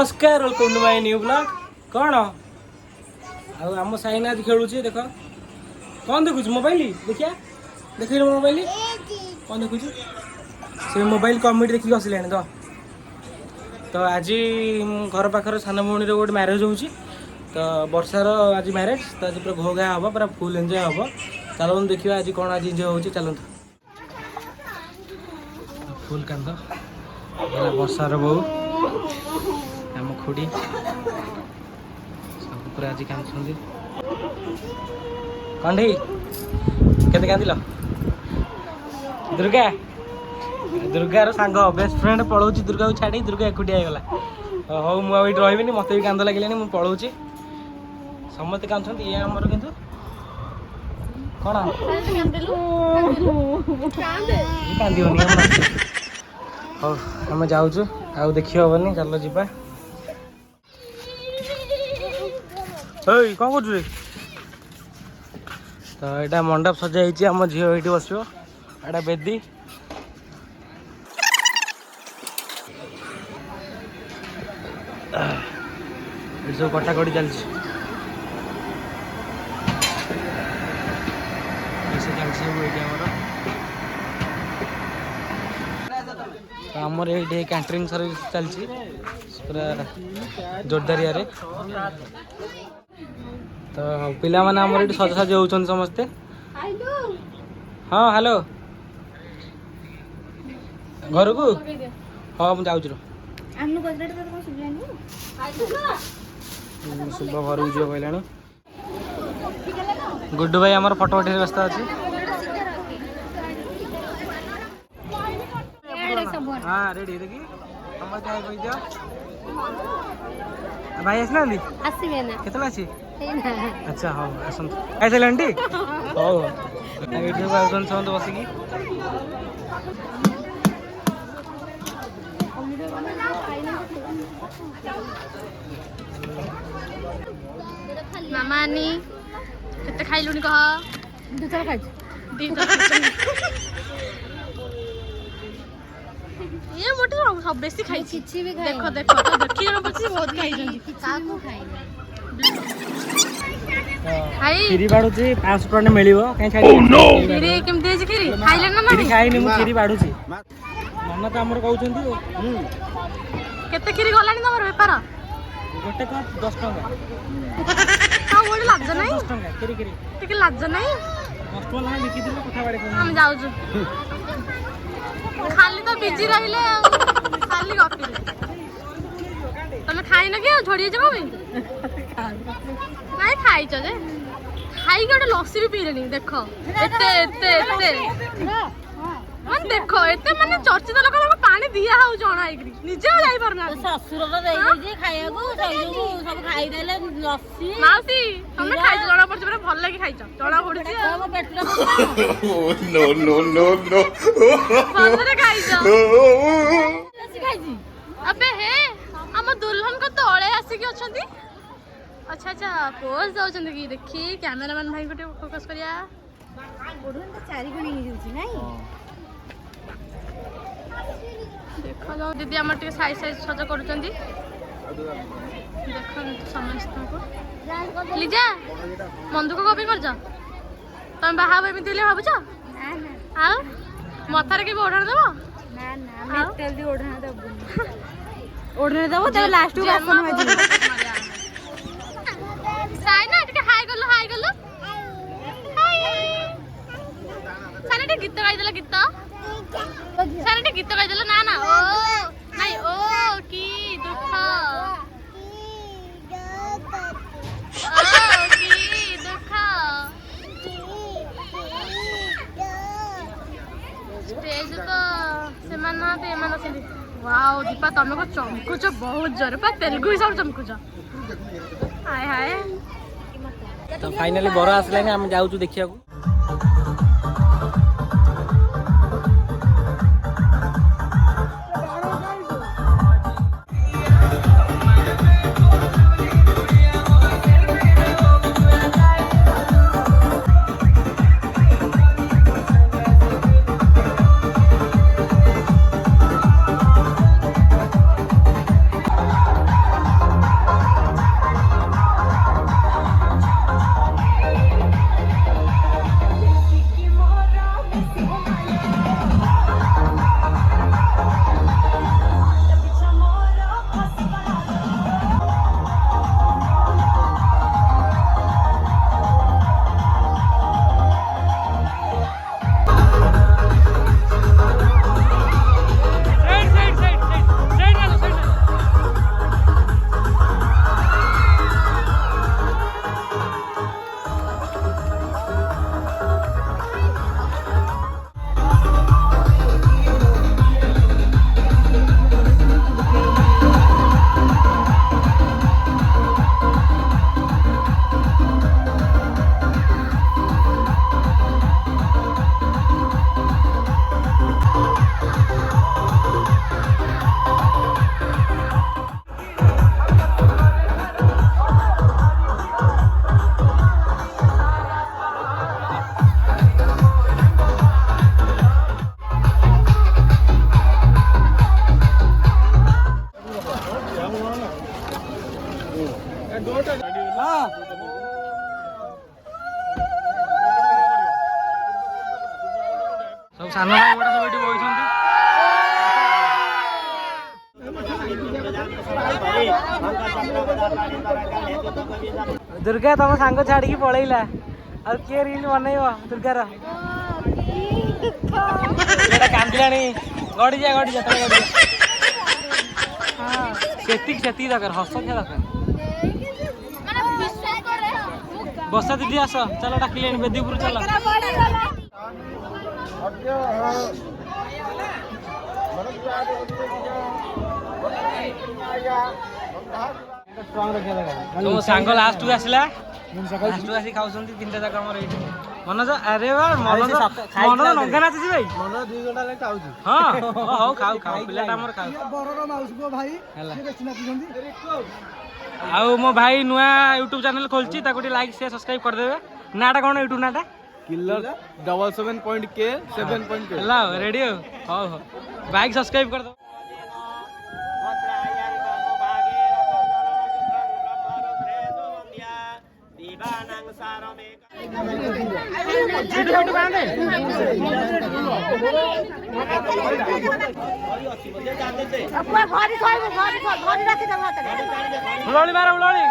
नमस्कार welcome to my new blog. कौन आम साइन आज खेलुँ देख कौन देखुच मोबाइल देखिया देख मोबाइल कौन देखुच से मोबाइल कमेडी देखिक आसिले तो आज घर पाखर सान भौणी गोटे म्यारेज हो वर्षार आज म्यारेज तो आज पूरा घोघा हम पूरा फुल एंजॉय हम। चलते देखिए आज कौन आज एंजॉय हो चलते फुल कांद वर्षार बो आम खुड़ी सब पूरा आज कांदी कंढी केते कांदिल दुर्गा दुर्गार सांग बेस्ट फ्रेंड पढ़ाऊँ दुर्गा को छाड़ी दुर्गा एकुटिया होगा हौ मुझे रही मत भी कांद लगे मुझे पढ़ाऊँ समस्त कांद ये आमर कि कौन कांदनी हौ आम जाऊँ आउ देखी हेनी चल जा कौन कर तो यहाँ मंडप सजाई आम झील ये बस एटा बेदी सब कटाकटी चलती आमर ये कैंटरिंग सर्विस चलती पूरा जोरदारिया तो पिला माने आमर ये सजासज होउछन समस्ते। हाँ हेलो घर को हाँ मुझे जाऊँ शुभ घर को जीव कहला गुड्डू भाई आमर फोटो उठे व्यस्त अच्छी हाँ रेडी देखी भाई आसना के अच्छा हाँ आसत खाई आंटी हो समस्त बसिकी मामानी केते खाइलुनी कह दुथर खाइ ये मोटे सब बेसी खाइ किछि भी खाइ देखो देखो तो देखि जण पछि बहुत खाइ जंदी काको खाइ खाइ खीरी बाडुची 500 टका मिलिबो काई छाडी ओह नो खीरी केमते अछि खीरी खाइले ना खीरी खाइनी मु खीरी बाडुची मन्ना त हमर कहउछंती केते खीरी गलानी तमर व्यापार गोटे कप 10 टका हाँ गोटे लाज नहीं 10 टका खीरी खीरी टिके लाज नहीं 10 टका ना बिकी दिले कथा बाडे हम जाउछु खाली तो बिजी रहिले खाली गपिले तमे खाइ न के छोड़ी जबो भी नहीं खाइ छ जे खाइ के लस्सी भी पीले नहीं देखो एते एते एते मन देखो एते माने चर्चित लोक लोक पानी दिया हाउ जणा एकरी निजे जाई परना ससुर तो देई जे खाइया को सब खाइ देले लस्सी माउसी तमे खाइ जणा पड़छ बरे भल लागि खाइ छ जणा पड़छ हम पेटला नो नो नो नो भलरे खाइ छ लस्सी खाइ छी अबे हे हम दुल्हन को तळे आसी के अछंती अच्छा अच्छा पोज दउछन की देखी कैमरामैन भाई को फोकस करिया ओढन तो 4 गणी ही होची नाही देखो लो दीदी आम टे साइज साइज सज करुँच देख समस्त को लिजा मन दुख कपी कर तुम बाहा एमती भावुच आ मथार के ओढ़ा देव ना ना हम तेल दी ओढना दबु ओढने दबो त लास्ट को बासन माजी साइ ना टिके हाय गलो हाय सारे टे गीत गाई देला गीत सारे टे गीत गाई देला ना ना ओ नहीं ओ की दुख ओ की दुख स्टेज तो से मान ना ते मान से वाओ दीपा तमे को चमकुच बहुत जोर पा तेलुगु हिसाब चमकुच हाय हाय तो फाइनली बर आसलानी आम जाऊँ देखिया सब सान भाई गुड़ा सब ये बही दुर्गा तुम सांग छाड़ी पलैला आ किए रील बनइब दुर्गार कांदिला गड़ी जा गड़ी जा सेती दरकार हस दरकार बसा दीदी आस चलो डाकिले बेदीपुर चलो तुम सांग लास्ट आसला लास्ट आसी खाऊं तीन जाक मनोज अरे मनोज नगा नाचुची भाई मनोज 2 घंटा लगे खाऊ हाँ हौ खाऊ खाऊ पिलाटा हमर खाऊ बरर माउसी को भाई से बेसी नाचुछंती आउ मो भाई नुआ YouTube चैनल खोलची ताको लाइक शेयर सब्सक्राइब कर देबे नाटा कोन YouTube नाटा किलर 77.k 7.k ला रेडी हो हो बाइक सब्सक्राइब कर दो उलोली मार उलोली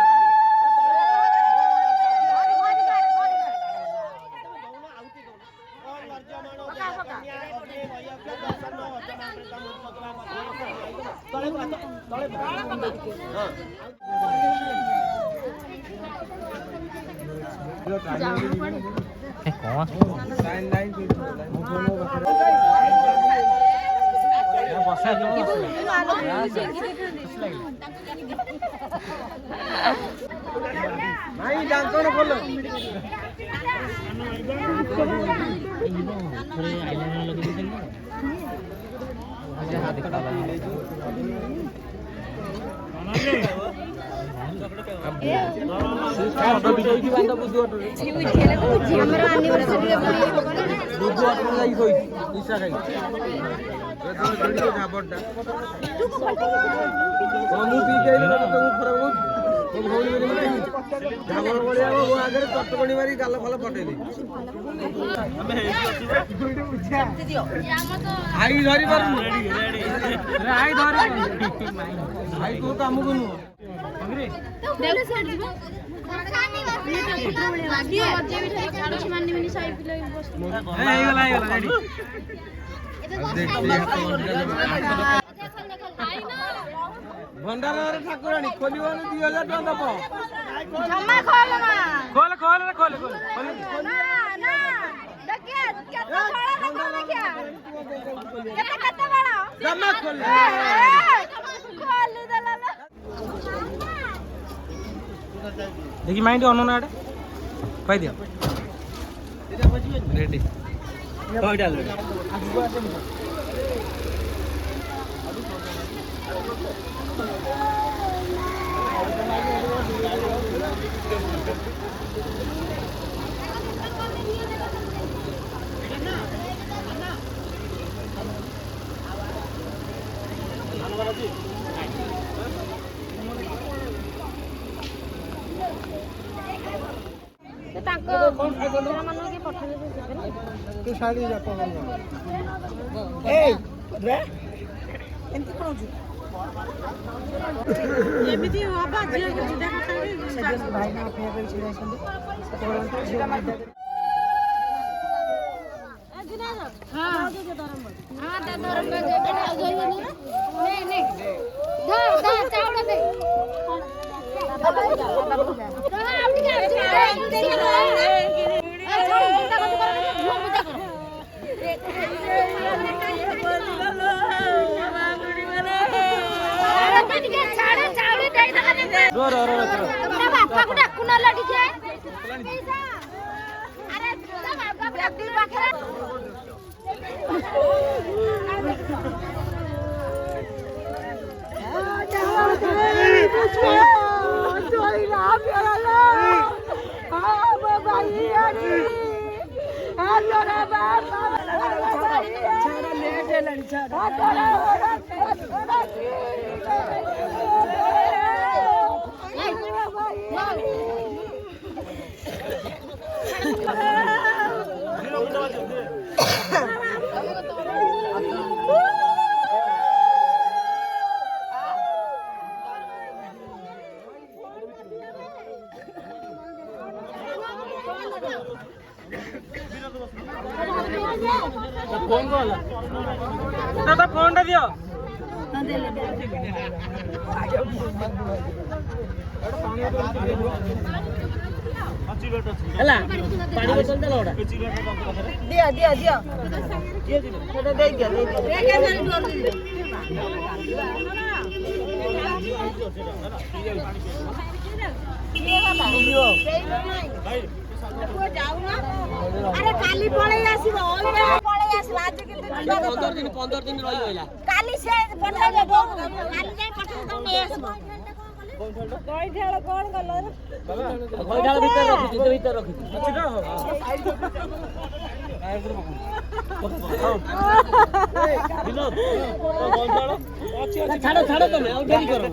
भंडार ठाकुराणी खोल 2000 टका दब जमा खोल ना खोल खोल रे खोल खोल ना ना देखिए केते बड़ा देखिए केते केते बड़ा जमा खोल खोल देला देखि माइंड ऑन ना पाई दिया रेडी कोई डाल फोन कॉल दादा फोन टा दियो ହେଲା ପାଣି ବୋତଲ ଦେଲ ଓଟା ଦିଅ ଦିଅ ଦିଅ ସେଟା ଦେଇ ଦିଅ আরে কালি পড়েই আসিব পড়েই আসিব আজ কিন্তু 15 দিন রহিলা কালি সে পঠাই দেব কালি যাই পঠাই দেব নেই আসিব গইঠাଳ কোন গଲ গইঠাଳ ভিতର ରଖିଛି ତ ଭିତର ରଖିଛି ଅଛି ତ ବିନୋଦ ତ ଗଇଠାଳ ଅଛି ଛାଡ ଛାଡ ତମେ ଆଉ ଡେରି କର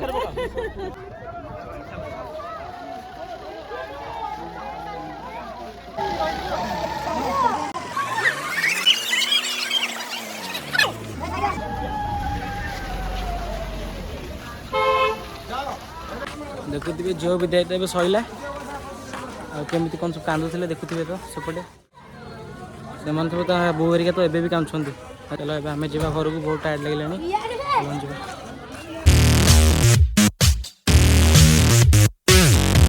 देखुवे झील विदाय तो सैला आमती कौन सब कांदुले देखुवे तो सेपटे से सब तो बो हरिका तो एबे भी कांदुंट चलो आम जा घर को बहुत टायर्ड लगे